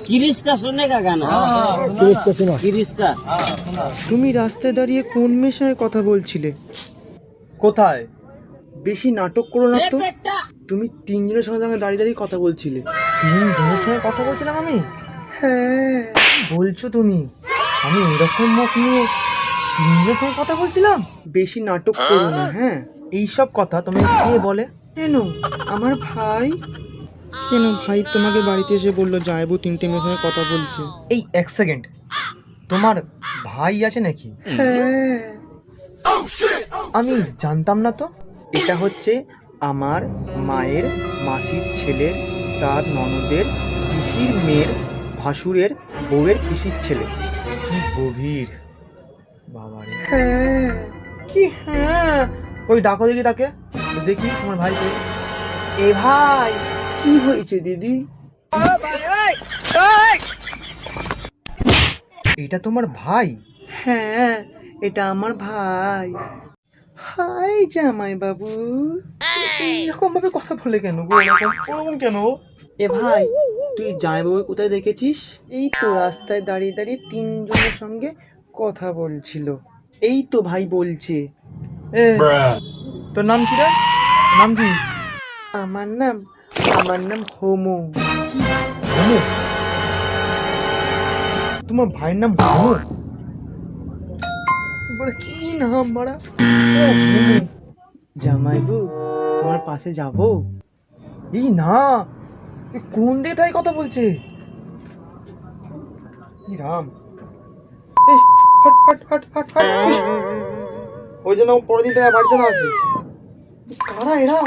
किरिश का सुनने का गाना। किरिश का। তুমি রাস্তায় দাঁড়িয়ে কোন মেয়ের সঙ্গে কথা বলছিলে? কোথায়? বেশি নাটক করো না তো। তুমি তিনজনের সঙ্গে দাঁড়িয়ে দাঁড়িয়ে কথা বলছিলে। তিনজনের সঙ্গে কথা বলছিলাম আমি? হ্যাঁ। বলছো তুমি? আমি এরকম মুখ নিয়ে তিনজনের সঙ্গে কথা বলছিলাম? বেশি নাটক করো না, হ্যাঁ? এইসব কথা তোমাকে কে বলে? কেন? আমার ভাই। কেন ভাই তোমাকে বাড়িতে এসে বললো জায়বু তিনটে মেয়ের সঙ্গে কথা বলছে? এই এক সেকেন্ড, তোমার ভাই আছে নাকি? হ্যাঁ। আমি জানতাম না তো। এটা হচ্ছে আমার মায়ের মাসির ছেলের, তার ননদের পিসির মেয়ের ভাসুরের বউয়ের পিসির ছেলে। কি গভীর বাবারে। হ্যাঁ। কি হ্যাঁ? ওই ডাকো দেখি তাকে, দেখি তোমার ভাইকে। এ ভাই, কি হয়েছে দিদি? এটা তোমার ভাই? হ্যাঁ, এটা আমার ভাই। হাই জামাই বাবু। এইরকম ভাবে কথা বলে কেন গো? ওরকম কেন? এ ভাই, তুই জামাই বাবু কোথায় দেখেছিস? এই তো রাস্তায় দাঁড়িয়ে দাঁড়িয়ে তিনজনের সঙ্গে কথা বলছিল। এই তো ভাই বলছে। এ, তোর নাম কি রে? নাম কি? আমার নাম হোমো। হোমো? তোমার ভাইয়ের নাম হোমো? বড় কি নাম বড়া? জামাইবু, তোমার পাশে যাব? এই না, কোন দিকে তাই কথা বলছে? এই রাম, এই hot hot hot hot hot. ওই জন্য পরের দিন বাড়িতে না আসে। কারা এরা?